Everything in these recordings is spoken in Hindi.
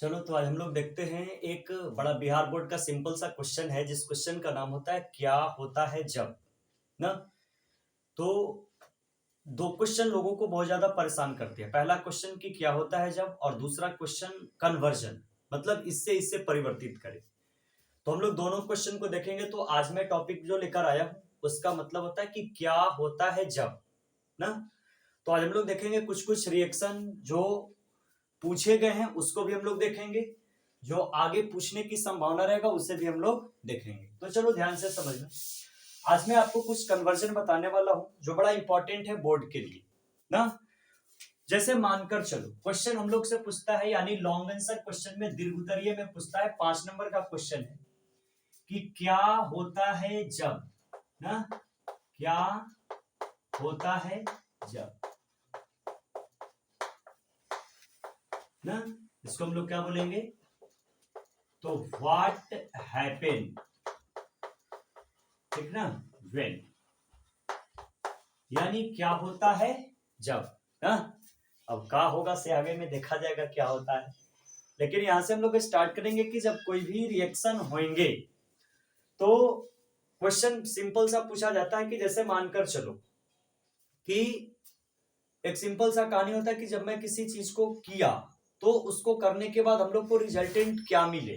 चलो तो आज हम लोग देखते हैं एक बड़ा बिहार बोर्ड का सिंपल सा क्वेश्चन है जिस क्वेश्चन का नाम होता है क्या होता है जब ना। तो दो क्वेश्चन लोगों को बहुत ज्यादा परेशान करते हैं। पहला क्वेश्चन कि क्या होता है जब, और दूसरा क्वेश्चन कन्वर्जन, मतलब इससे इससे परिवर्तित करें। तो हम लोग दोनों क्वेश्चन को देखेंगे। तो आज मैं टॉपिक जो लेकर आया हूं उसका मतलब होता है कि क्या होता है जब ना। तो आज हम लोग देखेंगे कुछ कुछ रिएक्शन जो पूछे गए हैं उसको भी हम लोग देखेंगे, जो आगे पूछने की संभावना रहेगा उसे भी हम लोग देखेंगे। तो चलो ध्यान से समझना। आज मैं आपको कुछ कन्वर्जन बताने वाला हूं जो बड़ा इंपॉर्टेंट है बोर्ड के लिए ना। जैसे मानकर चलो क्वेश्चन हम लोग से पूछता है, यानी लॉन्ग आंसर क्वेश्चन में दीर्घ उत्तरीय में पूछता है, 5 नंबर का क्वेश्चन है कि क्या होता है जब ना, क्या होता है जब ना। इसको हम लोग क्या बोलेंगे, तो व्हाट हैपन, ठीक ना, व्हेन, यानी क्या होता है जब ना। अब क्या होगा से आगे में देखा जाएगा क्या होता है, लेकिन यहां से हम लोग स्टार्ट करेंगे कि जब कोई भी रिएक्शन होंगे तो क्वेश्चन सिंपल सा पूछा जाता है कि जैसे मानकर चलो कि एक सिंपल सा कहानी होता है कि जब मैं किसी चीज को किया तो उसको करने के बाद हम लोग को रिजल्टेंट क्या मिले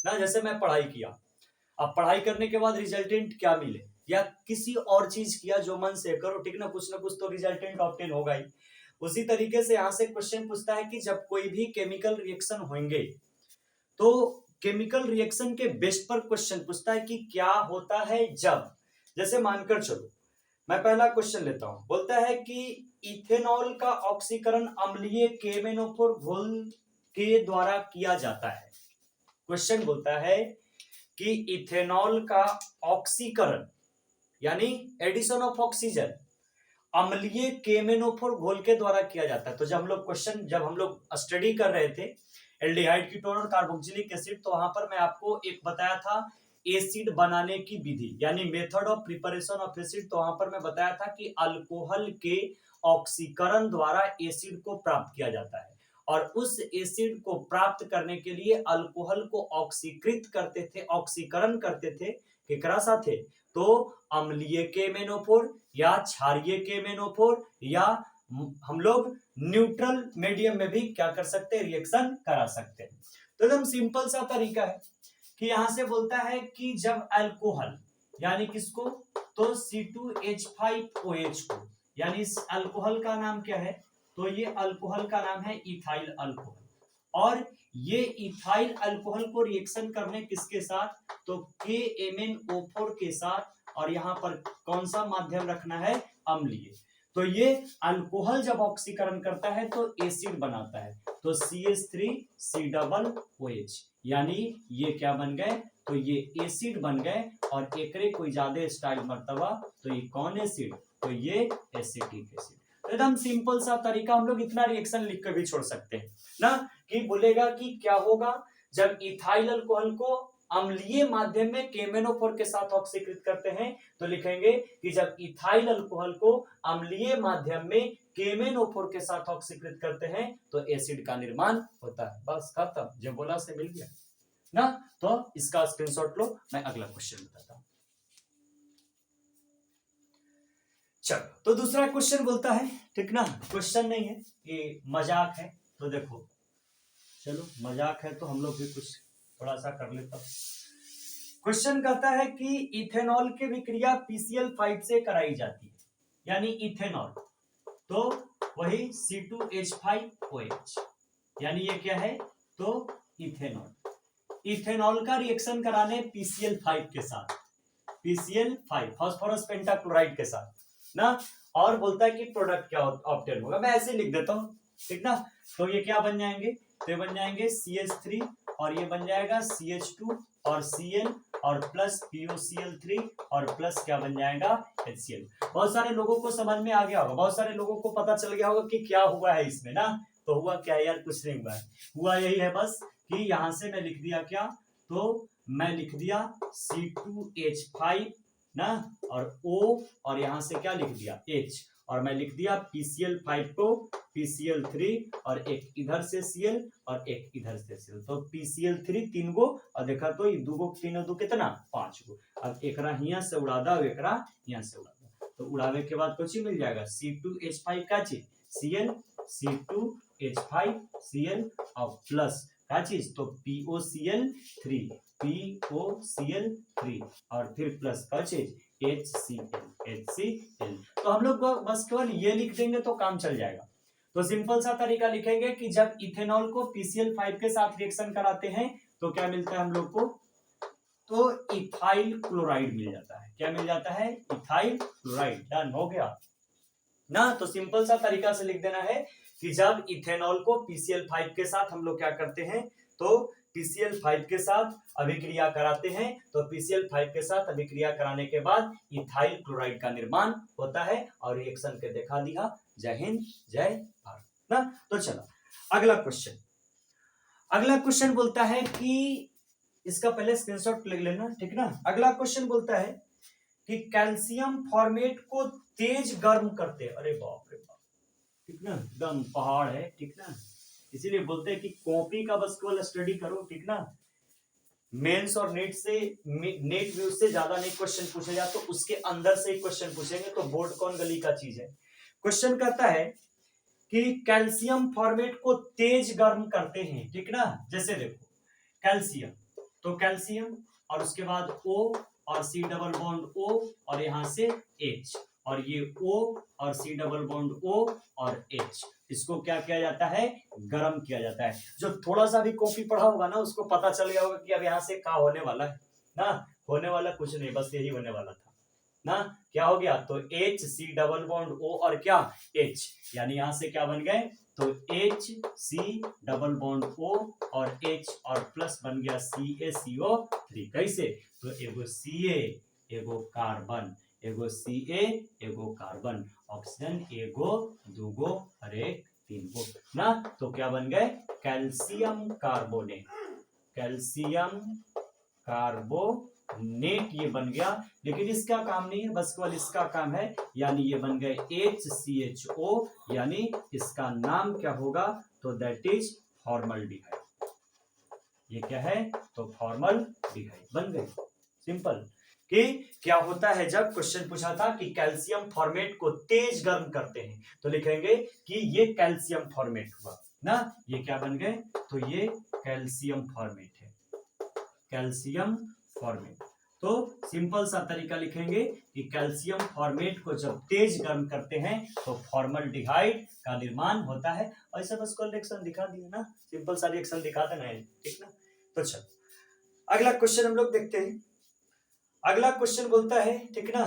ना। जैसे मैं पढ़ाई किया, अब पढ़ाई करने के बाद रिजल्टेंट क्या मिले, या किसी और चीज किया जो मन से करो, ठीक ना कुछ तो रिजल्टेंट ऑब्टेन होगा ही। उसी तरीके से यहां से क्वेश्चन पूछता है कि जब कोई भी केमिकल रिएक्शन होंगे तो केमिकल रिएक्शन के बेस पर क्वेश्चन पूछता है कि क्या होता है जब। जैसे मानकर चलो मैं पहला क्वेश्चन लेता हूं, बोलता है कि इथेनॉल का ऑक्सीकरण अम्लीय KMnO4 घोल के द्वारा किया जाता है। क्वेश्चन बोलता है कि इथेनॉल का ऑक्सीकरण यानी एडिशन ऑफ ऑक्सीजन अम्लीय KMnO4 घोल के द्वारा किया जाता है। तो जब हम लोग स्टडी कर रहे थे एल्डिहाइड कीटोन और कार्बोक्सिलिक एसिड, तो वहां पर मैं आपको एक बताया था एसिड बनाने की विधि, यानी method of preparation of acid. तो वहां पर मैं बताया था कि अल्कोहल के ऑक्सीकरण द्वारा एसिड को प्राप्त किया जाता है, और उस एसिड को प्राप्त करने के लिए अल्कोहल को ऑक्सीकृत करते थे, ऑक्सीकरण करते थे केकरा साथे, तो अम्लीय KMnO4 या क्षारीय KMnO4, या हम लोग न्यूट्रल मीडियम में भी क्या कर सकते हैं, रिएक्शन करा सकते हैं। तो एकदम सिंपल सा तरीका है कि यहां से बोलता है कि जब अल्कोहल यानी किसको, तो C2H5OH को, यानी इस अल्कोहल का नाम क्या है, तो ये अल्कोहल का नाम है इथाइल अल्कोहल, और ये इथाइल अल्कोहल को रिएक्शन करने किसके साथ, तो KMnO4 के साथ, और यहां पर कौन सा माध्यम रखना है, अम्लीय। तो ये अल्कोहल जब ऑक्सीकरण करता है तो एसिड बनाता है, तो CH3C OH, यानी ये क्या बन गए, तो ये एसिड बन गए, और एकरे कोई ज्यादा स्टाइल मर्तबा, तो ये कौन एसिड, तो ये एसिटिक एसिड। एकदम सिंपल सा तरीका, हम लोग इतना रिएक्शन लिख कर भी छोड़ सकते हैं ना, कि बोलेगा कि क्या होगा जब इथाइल अल्कोहल को अम्लीय माध्यम में KMnO4 के साथ ऑक्सीकृत करते हैं, तो लिखेंगे कि जब इथाइल अल्कोहल को अम्लीय माध्यम में KMnO4 के साथ ऑक्सीकृत करते हैं तो एसिड का निर्माण होता है। बस खत्म, जो बोला से मिल गया ना। तो इसका स्क्रीनशॉट लो, मैं अगला क्वेश्चन बताता हूं। चलो तो दूसरा क्वेश्चन बोलता है, ठीक ना, क्वेश्चन नहीं है ये मजाक है, तो देखो चलो मजाक है तो हम लोग भी कुछ थोड़ा सा कर लेता हूं। क्वेश्चन कहता है कि इथेनॉल की विक्रिया PCl5 से कराई जाती है, यानी इथेनॉल, तो वही C2H5OH, यानी ये क्या है, तो इथेनॉल। इथेनॉल का रिएक्शन कराने PCl5 के साथ, PCl5 फास्फोरस पेंटाक्लोराइड के साथ ना, और बोलता है कि प्रोडक्ट क्या ऑब्टेन होगा। मैं ऐसे लिख देता हूं, ठीक ना। तो ये क्या बन जाएंगे, तो ये बन जाएंगे CH3, और ये बन जाएगा CH2 और Cl, और प्लस POCl3, और प्लस क्या बन जाएगा, HCl। बहुत सारे लोगों को समझ में आ गया होगा, बहुत सारे लोगों को पता चल गया होगा कि क्या हुआ है इसमें ना। तो हुआ क्या है यार, कुछ नहीं हुआ है, हुआ यही है बस कि यहां से मैं लिख दिया क्या, तो मैं लिख दिया C2H5 ना, और O, और यहां से क्या लिख दिया H, और मैं लिख दिया PCl5 को PCl3 और एक इधर से Cl और एक इधर से Cl, तो PCl3 तीन गो और देखा तो ये दो गो तीन दो कितना 5 गो। अब एकरा हिया से उड़ा दा एकरा हिया से उड़ा दा, तो उड़ावे के बाद कुछ मिल जाएगा C2H5 का चीज Cl C2H5 Cl और प्लस का चीज तो POCl3 POCl3 और फिर प्लस का चीज HCl। तो हम लोग बस केवल ये लिख देंगे तो काम चल जाएगा। तो सिंपल सा तरीका लिखेंगे कि जब इथेनॉल को PCl5 के साथ रिएक्शन कराते हैं तो क्या मिलता है हम लोग को, तो इथाइल क्लोराइड मिल जाता है। क्या मिल जाता है? Ethyl chloride. डन हो गया ना। तो सिंपल सा तरीका से लिख देना है कि जब इथेनॉल को PCl5 के साथ हम लोग क्या करते हैं, तो PCl5 के साथ अभिक्रिया कराते हैं, तो PCl5 के साथ अभिक्रिया कराने के बाद इथाइल क्लोराइड का निर्माण होता है और रिएक्शन के दिखा दिया। जय हिंद जय भारत ना। तो चलो अगला क्वेश्चन बोलता है कि इसका पहले स्क्रीनशॉट ले लेना, ठीक ना। अगला क्वेश्चन बोलता है कि कैल्शियम फॉर्मेट को तेज गर्म करते, अरे बाप रे बाप, ठीक ना, एकदम पहाड़ है, ठीक ना। इसीलिए बोलते हैं कि कॉपी का बस केवल स्टडी करो, ठीक ना। मेंस और नेट व्यू से ज्यादा नहीं क्वेश्चन पूछे जाए तो उसके अंदर से ही क्वेश्चन पूछेंगे, तो बोर्ड कौन गली का चीज है। क्वेश्चन कहता है कि कैल्शियम फॉर्मेट को तेज गर्म करते हैं, ठीक ना। जैसे देखो कैल्शियम, तो कैल्शियम और उसके बाद O और C डबल बॉन्ड O और यहां से H और ये O और C डबल बॉन्ड O और H, इसको क्या किया जाता है? गर्म किया जाता है। जो थोड़ा सा भी कॉपी पढ़ा होगा ना उसको पता चल गया होगा कि अब यहाँ से क्या होने वाला है ना। होने वाला कुछ नहीं, बस यही होने वाला था ना। क्या हो गया? तो H C double bond O और क्या H, यानी यहां से क्या बन गए, तो H C double bond O और H और प्लस बन गया CaCO3। कैसे? तो एगो Ca एगो कार्बन, एगो Ca एगो कार्बन, ऑक्सीजन एगो दूगो और एक तीन गो ना। तो क्या बन गए? कैल्शियम कार्बोनेट, कैल्शियम कार्बोनेट ये बन गया। लेकिन इसका काम नहीं है, बस केवल इसका काम है, यानी ये बन गए HCHO, यानी इसका नाम क्या होगा, तो दैट इज फॉर्मल्डिहाइड। ये क्या है? तो फॉर्मल्डिहाइड बन गए। सिंपल। कि क्या होता है जब क्वेश्चन पूछा था कि कैल्शियम फॉर्मेट को तेज गर्म करते हैं, तो लिखेंगे कि ये कैल्शियम फॉर्मेट हुआ ना। ये क्या बन गए? तो ये कैल्शियम फॉर्मेट है, कैल्शियम फॉर्मेट। तो सिंपल सा तरीका लिखेंगे कि कैल्शियम फॉर्मेट को जब तेज गर्म करते हैं तो फॉर्मल्डिहाइड का निर्माण होता है। ऐसा बस को रिएक्शन दिखा दिया ना, सिंपल सा रिएक्शन दिखा देना है, ठीक ना। तो चलो अगला क्वेश्चन हम लोग देखते हैं। अगला क्वेश्चन बोलता है, ठीक ना,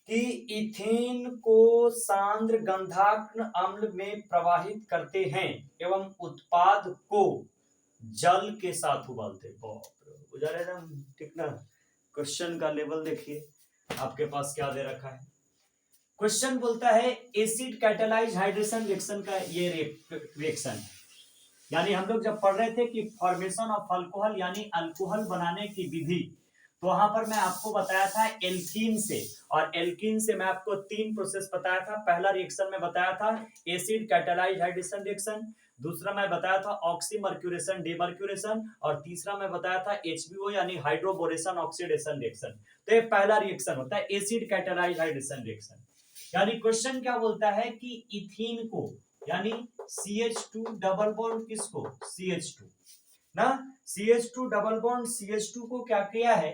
कि इथेन को सांद्र गंधकात्मक अम्ल में प्रवाहित करते हैं एवं उत्पाद को जल के साथ उबालते। ठीक ना। क्वेश्चन का लेवल देखिए आपके पास क्या दे रखा है। क्वेश्चन बोलता है एसिड कैटालाइज हाइड्रेशन रिएक्शन का ये रिएक्शन है। यानी हम लोग जब पढ़ रहे थे कि फॉर्मेशन ऑफ अल्कोहल यानी अल्कोहल बनाने की विधि, तो वहां पर मैं आपको बताया था एल्कीन से, और एल्कीन से मैं आपको 3 प्रोसेस बताया था। पहला रिएक्शन में बताया था एसिड कैटालाइज हाइड्रेशन रिएक्शन, दूसरा मैं बताया था ऑक्सीमर्क्यूरेशन डीमर्क्यूरेशन, और तीसरा मैं बताया था HBO यानी हाइड्रोबोरेशन ऑक्सीडेशन रिएक्शन। तो ये पहला रिएक्शन होता है एसिड कैटालाइज हाइड्रेशन रिएक्शन। यानी क्वेश्चन क्या बोलता है कि इथीन को यानी CH2 डबल बॉन्ड किसको, CH2 ना, CH2 डबल बॉन्ड CH2 को क्या किया है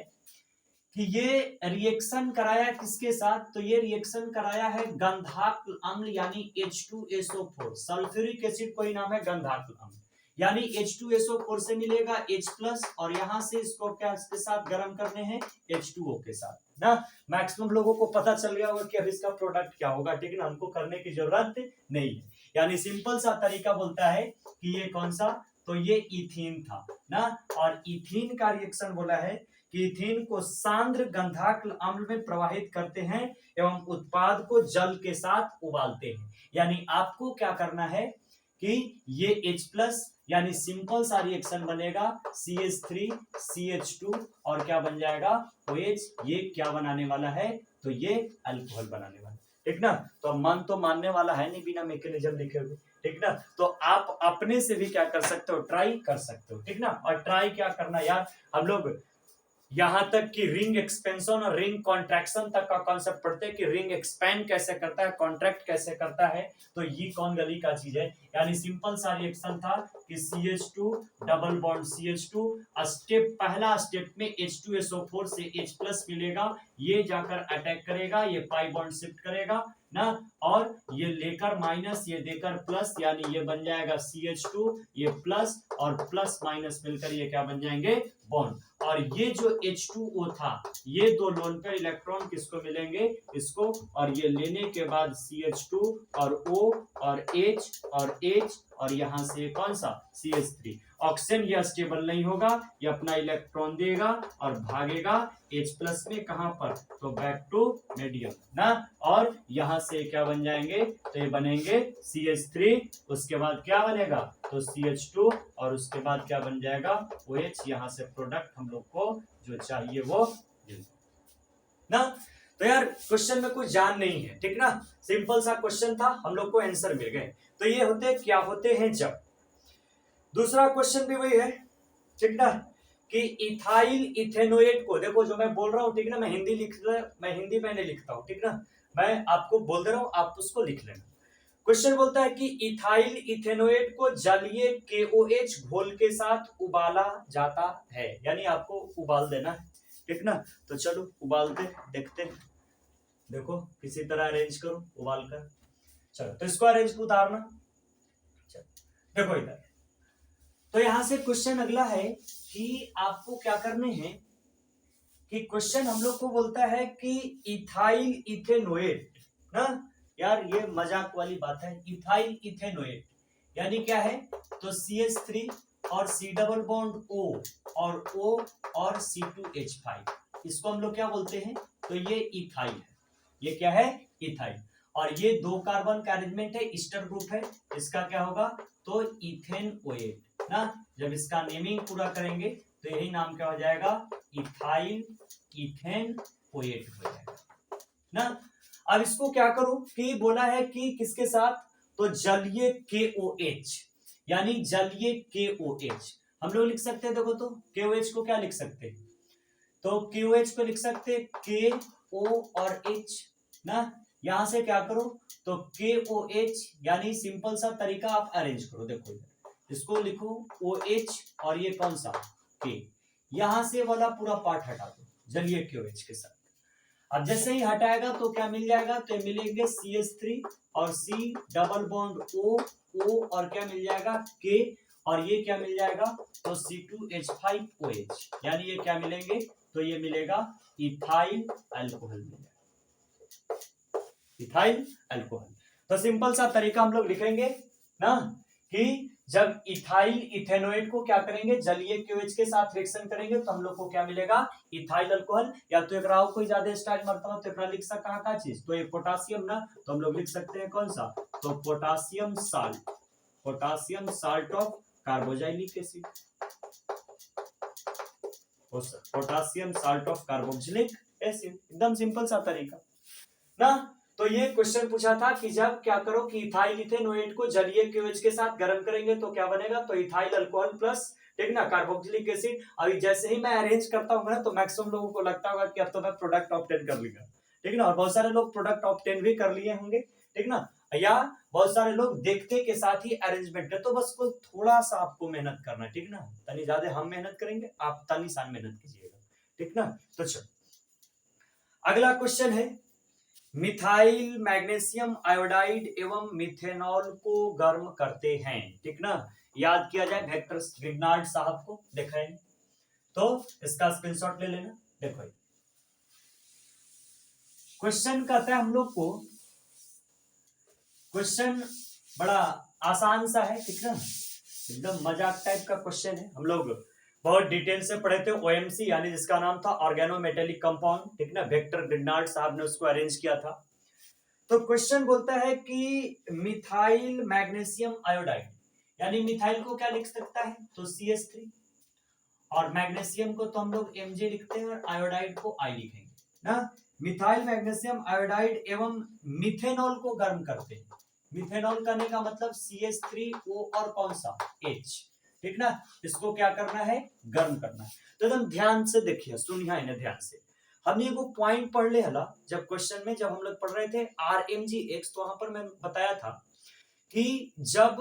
कि ये रिएक्शन कराया किसके साथ, तो ये रिएक्शन कराया है गंधकात्मक अम्ल यानी H2SO4। सल्फ्यूरिक एसिड कोई नाम है गंधकात्मक अम्ल, यानी H2SO4 से मिलेगा H+ और यहां से इसको क्या इसके साथ गर्म करने हैं H2O के साथ ना। मैक्सिमम लोगों को पता चल गया होगा कि अब इसका प्रोडक्ट क्या होगा, ठीक है ना, हमको करने की जरूरत नहीं है। यानी सिंपल सा तरीका बोलता है कि ये कौन सा, तो ये इथीन था ना। और इथीन का रिएक्शन बोला है कि इथीन को सांद्र गंधकात्मक अम्ल में प्रवाहित करते हैं एवं उत्पाद को जल के साथ उबालते हैं। यानी आपको क्या करना है कि ये H+ यानी सिंपल सा रिएक्शन बनेगा CH3 CH2 और क्या बन जाएगा OH। ये क्या बनाने वाला है, तो ये अल्कोहल बनाने वाला, ठीक ना। तो मन तो मानने वाला है नहीं बिना मैकेनिज्म लिखे हुए, ठीक ना। तो आप अपने से भी क्या कर सकते हो, ट्राई कर सकते हो, ठीक ना। और ट्राई क्या करना यार, हम लोग यहां तक कि रिंग एक्सपेंशन और रिंग कॉन्ट्रैक्शन तक का कॉन्सेप्ट पढ़ते हैं कि रिंग एक्सपैंड कैसे करता है, कॉन्ट्रैक्ट कैसे करता है। तो ये कौन गली का चीज है, यानी सिंपल सा रिएक्शन था कि CH2 double bond CH2, step पहला स्टेप में H2SO4 से H+ मिलेगा, ये जाकर अटैक करेगा, ये पाई बॉन्ड शिफ्ट करेगा ना, और ये लेकर माइनस, ये देकर प्लस, यानी ये बन जाएगा CH2, ये प्लस और प्लस माइनस मिलकर ये क्या बन जाएंगे, बॉन्ड। और ये जो H2O था, ये दो लोन पेयर इलेक्ट्रॉन किसको मिलेंगे, इसको, और ये लेने के बाद CH2 और O और H और H और यहां से कौन सा CH3। ऑक्सीजन यह स्टेबल नहीं होगा, ये अपना इलेक्ट्रॉन देगा और भागेगा H+ में, कहां पर, तो बैक टू मीडियम ना, और यहां से क्या बन जाएंगे, तो ये बनेंगे CH3, उसके बाद क्या बनेगा, तो CH2 और उसके बाद क्या बन जाएगा OH। यहां से प्रोडक्ट हम लोग को जो चाहिए वो ना। तो यार क्वेश्चन में कुछ जान नहीं है, ठीक ना, सिंपल सा क्वेश्चन था, हम लोग को आंसर मिल गए। तो ये होते क्या होते हैं जब। दूसरा क्वेश्चन भी वही है, ठीक ना, कि इथाइल इथेनोएट को, देखो जो मैं बोल रहा हूँ, ठीक ना, मैं हिंदी में नहीं लिखता हूँ, ठीक ना, मैं आपको बोल दे रहा हूँ, आप उसको लिख लेना। क्वेश्चन बोलता है कि इथाइल इथेनोएट को जलीय KOH घोल के साथ उबाला जाता है, यानी आपको उबाल देना है, ठीक ना। तो चलो उबालते देखते, देखो किसी तरह अरेंज करो उबाल कर, चलो तो इसको अरेंज उतारना, चलो देखो इधर। तो यहां से क्वेश्चन अगला है कि आपको क्या करने हैं, कि क्वेश्चन हम लोग को बोलता है कि इथाइल इथेनोएट ना, यार ये मजाक वाली बात है, इथाइल इथेनोएट यानी क्या है, तो CH3 और C डबल बॉन्ड O और O और C2H5, इसको हम लोग क्या बोलते हैं, तो ये इथाइल है, ये क्या है, इथाइल। और ये दो कार्बन का अरेंजमेंट है, ईस्टर ग्रुप है, इसका क्या होगा, तो इथेनोएट ना। जब इसका नेमिंग पूरा करेंगे तो यही नाम क्या हो जाएगा, इथाइल इथेनोएट हो जाएगा ना। अब इसको क्या करो, कि बोला है कि किसके साथ, तो जलीय KOH, यानी जलीय KOH हम लोग लिख सकते हैं, देखो तो KOH को क्या लिख सकते हैं, तो KOH को लिख सकते हैं KO और H ना। यहां से क्या करो, तो KOH, यानी सिंपल सा तरीका आप अरेंज करो, देखो इसको लिखो OH और ये कौन सा K, यहां से वाला पूरा पार्ट हटा दो जलीय KOH के साथ। अब जैसे ही हटाएगा तो क्या मिल जाएगा, तो मिलेंगे CH3 और C डबल बॉन्ड O और क्या मिल जाएगा K, और ये क्या मिल जाएगा, तो C2H5OH, यानी ये क्या मिलेंगे, तो ये मिलेगा इथाइल अल्कोहल मिलेगा, इथाइल अल्कोहल। तो सिंपल सा तरीका हम लोग लिखेंगे ना, कि जब इथाइल इथेनोएट को क्या करेंगे, जलीय KOH के साथ रिएक्शन करेंगे तो हम लोग को क्या मिलेगा, इथाइल अल्कोहल। या तो एक राव कोई ज्यादा स्टार्ट मरता हो तो एक लिख सकता कहाँ का चीज, तो ये पोटासियम ना, तो हम लोग लिख सकते हैं कौन सा, तो potassium salt, potassium salt of carboxylic acid, potassium salt of carboxylic acid, एकदम सिंपल सा तरीका ना। तो ये क्वेश्चन पूछा था कि जब क्या करो, कि इथाइल इथेनोएट को जलीय KOH के साथ गर्म करेंगे तो क्या बनेगा, तो इथाइल अल्कोहल प्लस, ठीक ना, कार्बोक्सिलिक एसिड। अभी जैसे ही मैं अरेंज करता हूँ ना, तो मैक्सिमम लोगों को लगता होगा कि अब तो मैं प्रोडक्ट ऑब्टेन कर लूंगा, ठीक ना, और बहुत सारे लोग प्रोडक्ट ऑब्टेन भी कर लिए होंगे, ठीक ना, या बहुत सारे लोग देखते के साथ ही अरेंजमेंट है। तो बस को थोड़ा सा आपको मेहनत करना है, ठीक ना, तनी ज्यादा हम मेहनत करेंगे, आप तनी सान मेहनत कीजिएगा, ठीक ना। तो चलो अगला क्वेश्चन है, मिथाइल मैग्नीशियम आयोडाइड एवं मिथेनॉल को गर्म करते हैं, ठीक ना, याद किया जाए वेक्टर ग्रिग्नार्ड साहब को दिखाएंगे, तो इसका स्क्रीनशॉट ले लेना। देखो क्वेश्चन कहता है हम लोग को, क्वेश्चन बड़ा आसान सा है, ठीक ना, एकदम मजाक टाइप का क्वेश्चन है, हम लोग बहुत डिटेल से पढ़े थे OMC, यानी जिसका नाम था ऑर्गेनोमेटेलिक कंपाउंड, ठीक ना, वेक्टर ग्रिग्नार्ड साहब ने उसको अरेंज किया था। तो क्वेश्चन बोलता है कि मिथाइल मैग्नीशियम आयोडाइड, यानी मिथाइल को क्या लिख सकता है, तो CH3, और मैग्नीशियम को तो हम लोग Mg लिखते हैं और आयोडाइड को I लिखेंगे ना। मिथाइल मैग्नीशियम आयोडाइड एवं मिथेनॉल को गर्म करते हैं। मिथेनॉल करने का मतलब CH3O और कौन सा H, ठीक ना। इसको क्या करना है, गर्म करना है। तो एकदम ध्यान से देखिए, सुनिए इन्हें ध्यान से। हमने एगो पॉइंट पढ़ ले हला जब क्वेश्चन में, जब हम लोग पढ़ रहे थे RMgX, तो वहां पर मैं बताया था कि जब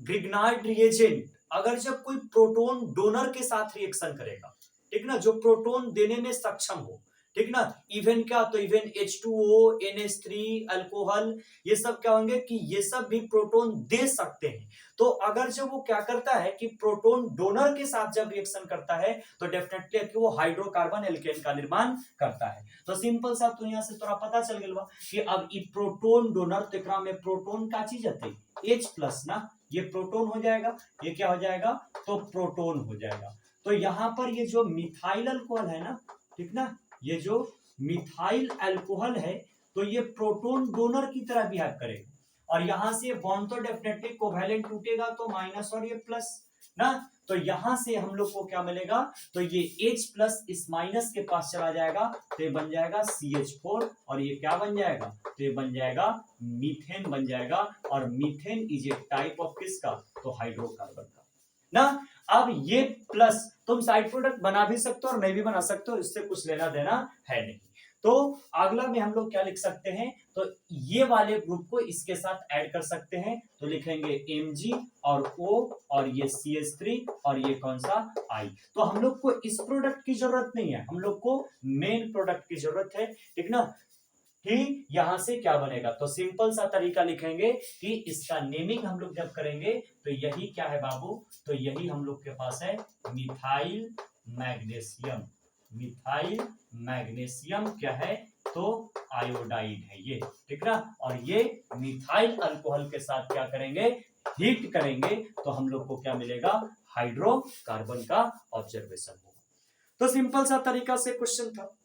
ग्रिग्नार्ड रिएजेंट अगर जब कोई प्रोटोन डोनर के साथ रिएक्शन करेगा, ठीक ना, जो प्रोटोन देने में सक्षम हो, ठीक ना, इवन क्या, तो इवन H2O, NH3, अल्कोहल, ये सब क्या होंगे कि ये सब भी प्रोटोन दे सकते हैं। तो अगर जब वो क्या करता है कि प्रोटोन डोनर के साथ जब रिएक्शन करता है तो डेफिनेटली वो हाइड्रोकार्बन एल्केन का निर्माण करता है। तो सिंपल सा तो यहाँ से थोड़ा पता चल गया कि अब ई प्रोटोन डोनर, तो एकरा में प्रोटोन का चीज है H+ ना, ये प्रोटोन हो जाएगा, ये क्या हो जाएगा, तो प्रोटोन हो जाएगा। तो यहाँ पर ये जो मिथाइल अल्कोहल है ना, ठीक ना, ये जो मिथाइल अल्कोहल है तो ये प्रोटोन डोनर की तरह बिहेव करेगा, और यहां से बॉन्ड तो डेफिनेटली कोवैलेंट टूटेगा तो माइनस और ये प्लस ना, तो यहां से हम लोग को क्या मिलेगा, तो ये H+ इस माइनस के पास चला जाएगा तो ये बन जाएगा CH4, और ये क्या बन जाएगा, तो ये बन जाएगा मीथेन बन जाएगा, और methane is a type of किसका, तो हाइड्रोकार्बन का ना। अब ये प्लस तुम साइड प्रोडक्ट बना भी सकते हो और नहीं भी बना सकते हो, इससे कुछ लेना देना है नहीं। तो अगला में हम लोग क्या लिख सकते हैं, तो ये वाले ग्रुप को इसके साथ ऐड कर सकते हैं, तो लिखेंगे Mg और O और ये CH3 और ये कौन सा I। तो हम लोग को इस प्रोडक्ट की जरूरत नहीं है, हम लोग को मेन प्रोडक्ट की जरूरत है, ठीक ना। कि यहां से क्या बनेगा, तो सिंपल सा तरीका लिखेंगे कि इसका नेमिंग हम लोग जब करेंगे तो यही क्या है बाबू, तो यही हम लोग के पास है मिथाइल मैग्नीशियम। मिथाइल मैग्नीशियम क्या है, तो आयोडाइड है ये, ठीक ना। और ये मिथाइल अल्कोहल के साथ क्या करेंगे, हीट करेंगे, तो हम लोग को क्या मिलेगा, हाइड्रोकार्बन का ऑब्जर्वेशन होगा। तो सिंपल सा तरीका से क्वेश्चन था।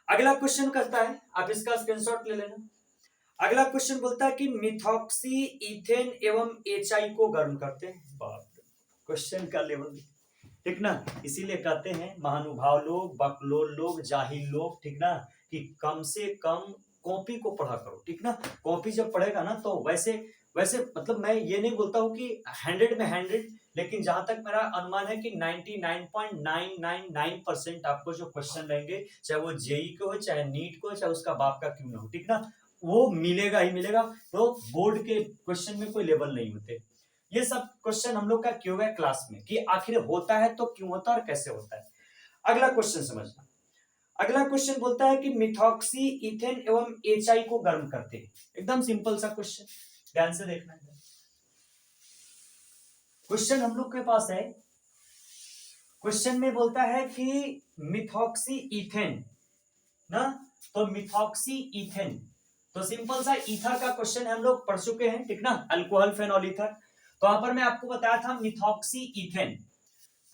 अगला क्वेश्चन करता है, आप इसका स्क्रीनशॉट ले लेना। अगला क्वेश्चन बोलता है कि मिथॉक्सी इथेन एवं HI को गर्म करते हैं। बाप रे, क्वेश्चन का लेवल, ठीक ना। इसीलिए कहते हैं महानुभाव लोग, बकलोल लोग, जाहिल लोग, ठीक ना, कि कम से कम कॉपी को पढ़ा करो, ठीक ना। कॉपी जब पढ़ेगा ना तो वैसे वैसे मतलब मैं ये नहीं बोलता हूँ कि 100 में 100, लेकिन जहां तक मेरा अनुमान है कि 99.999% आपको जो क्वेश्चन रहेंगे, चाहे वो जेई के हो, चाहे नीट को, चाहे उसका बाप का क्यों ना हो, ठीक ना, वो मिलेगा ही मिलेगा। तो बोर्ड के क्वेश्चन में कोई लेवल नहीं होते। ये सब क्वेश्चन हम लोग का क्यों है क्लास में, कि आखिर होता है तो क्यों होता है और कैसे होता है। अगला क्वेश्चन समझना। अगला क्वेश्चन बोलता है कि मिथॉक्सी इथेन एवं HI को गर्म करते हैं। एकदम सिंपल सा क्वेश्चन, ध्यान से देखना है। क्वेश्चन हम लोग के पास है, क्वेश्चन में बोलता है कि मिथॉक्सी इथेन ना, तो मिथॉक्सी इथेन, तो सिंपल सा ईथर का क्वेश्चन हम लोग पढ़ चुके हैं, ठीक ना, अल्कोहल फेनॉल ईथर। तो यहां पर मैं आपको बताया था मिथॉक्सी इथेन,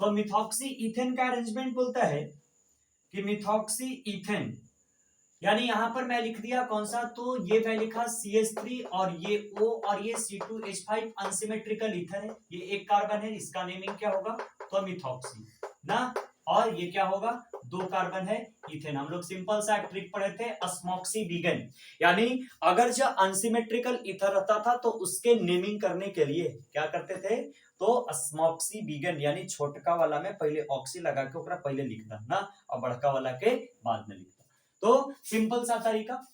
तो मिथॉक्सी इथेन का अरेंजमेंट बोलता है कि मिथॉक्सी इथेन, यानी यहां पर मैं लिख दिया कौन सा, तो ये मैं लिखा CH3 और ये O और ये C2H5 अनसिमेट्रिकल ईथर है, ये एक कार्बन है, इसका नेमिंग क्या होगा, तो मिथॉक्सी ना, और ये क्या होगा, 2 कार्बन है इथेन। हम लोग सिंपल सा ट्रिक पढ़े थे, अस्मॉक्सी बीगन, यानी अगर जो अनसिमेट्रिकल ईथर रहता था तो उसके नेमिंग करने के लिए क्या करते थे, तो अस्मॉक्सी बीगन, यानी छोटका वाला में पहले ऑक्सी लगा के ओकरा पहले लिखना ना, और बड़का वाला के बाद में लिखना। तो सिंपल सा तरीका,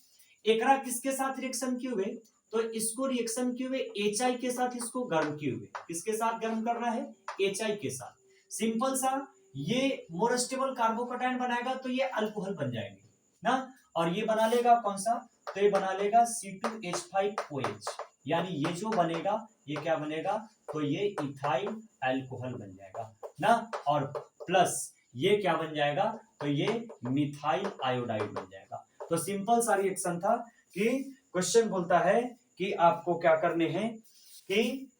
एकरा किसके साथ रिएक्शन किए हुए, तो इसको रिएक्शन किए हुए HI के साथ इसको गर्म किए हुए, किसके साथ गर्म करना है, HI के साथ। सिंपल सा, ये मोर स्टेबल कार्बोकैटायन बनाएगा तो ये अल्कोहल बन जाएंगे ना, और ये बना लेगा कौन सा, तो ये बना लेगा C2H5OH, यानी ये जो बनेगा ये क्या बनेगा, तो ये इथाइल अल्कोहल बन जाएगा ना, और प्लस ये क्या बन जाएगा, तो ये मिथाइल आयोडाइड बन जाएगा। तो सिंपल सा रिएक्शन था कि क्वेश्चन बोलता है कि आपको क्या करने हैं, कि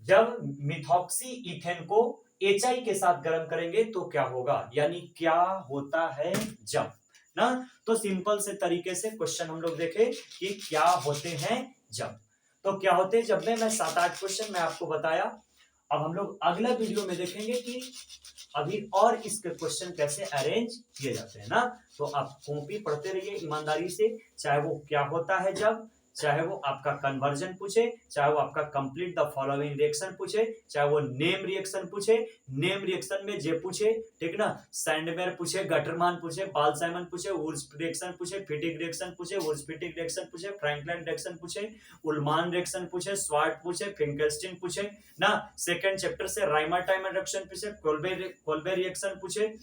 जब मिथॉक्सी इथेन को HI के साथ गर्म करेंगे तो क्या होगा, यानी क्या होता है जब ना। तो सिंपल से तरीके से क्वेश्चन हम लोग देखें कि क्या होते हैं जब, तो क्या होते हैं जब में मैं 7-8 क्वेश्चन मैं आपको बताया, अब हम लोग अगला वीडियो में देखेंगे कि अभी और इसके क्वेश्चन कैसे अरेंज किए जाते हैं ना। तो आप कॉपी पढ़ते रहिए ईमानदारी से, चाहे वो क्या होता है जब, चाहे वो आपका कन्वर्जन पूछे, चाहे वो आपका कंप्लीट द फॉलोइंग रिएक्शन पूछे, चाहे वो नेम रिएक्शन पूछे, नेम रिएक्शन में जे पूछे, ठीक ना, सैंडमेयर पूछे, गटरमान पूछे, बाल-साइमन पूछे, वुर्ज रिएक्शन पूछे, फिटिक रिएक्शन पूछे, वुर्ज फिटिक रिएक्शन पूछे, फ्रैंकलिन रिएक्शन पूछे, उल्मान रिएक्शन पूछे, स्वार्ट पूछे, फिंकेल्स्टीन पूछे ना, सेकंड चैप्टर से राइमर-टाइमर रिएक्शन पूछे, कोल्बे रिएक्शन पूछे,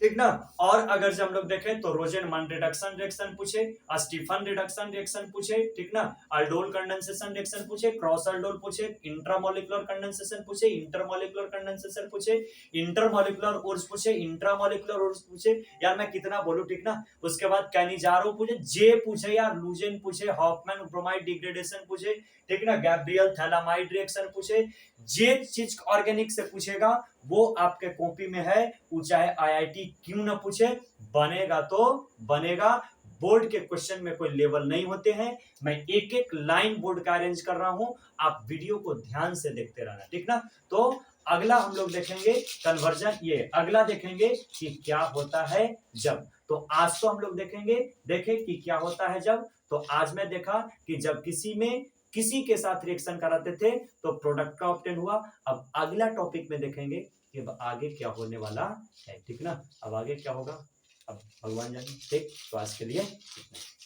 ठीक ना। और अगर जब हम लोग देखें तो रोजेनमैन रिडक्शन रिएक्शन पूछे, स्टीफन रिडक्शन रिएक्शन पूछे, ठीक ना, अल्डोल कंडेंसेशन रिएक्शन पूछे, क्रॉस अल्डोल पूछे, इंट्रामोलिकुलर कंडेंसेशन पूछे, इंटरमोलिकुलर कंडेंसेशन पूछे, इंटरमोलिकुलर उर्ज पूछे, इंट्रामोलिकुलर उर्ज पूछे, यार मैं कितना बोलूं, ठीक ना। उसके बाद कैनिजारो पूछे, जे पूछे यार, लूजेन पूछे, हॉफमैन ब्रोमाइड डिग्रेडेशन पूछे, ठीक ना, गैब्रियल थैलामाइड रिएक्शन पूछे। जे चीज ऑर्गेनिक से पूछेगा वो आपके कॉपी में है, वो चाहे आईआईटी क्यों ना पूछे, बनेगा तो बनेगा। बोर्ड के क्वेश्चन में कोई लेवल नहीं होते हैं, मैं एक एक लाइन बोर्ड का अरेंज कर रहा हूं, आप वीडियो को ध्यान से देखते रहना, ठीक ना। तो अगला हम लोग देखेंगे कन्वर्जन, ये अगला देखेंगे कि क्या होता है जब। तो आज तो हम लोग देखें कि क्या होता है जब। तो आज मैं देखा कि जब किसी के साथ रिएक्शन कराते थे तो प्रोडक्ट का ऑब्टेन हुआ। अब अगला टॉपिक में देखेंगे कि अब आगे क्या होने वाला है, ठीक ना। अब आगे क्या होगा अब भगवान जाने, ठीक। तो आज के लिए इतना।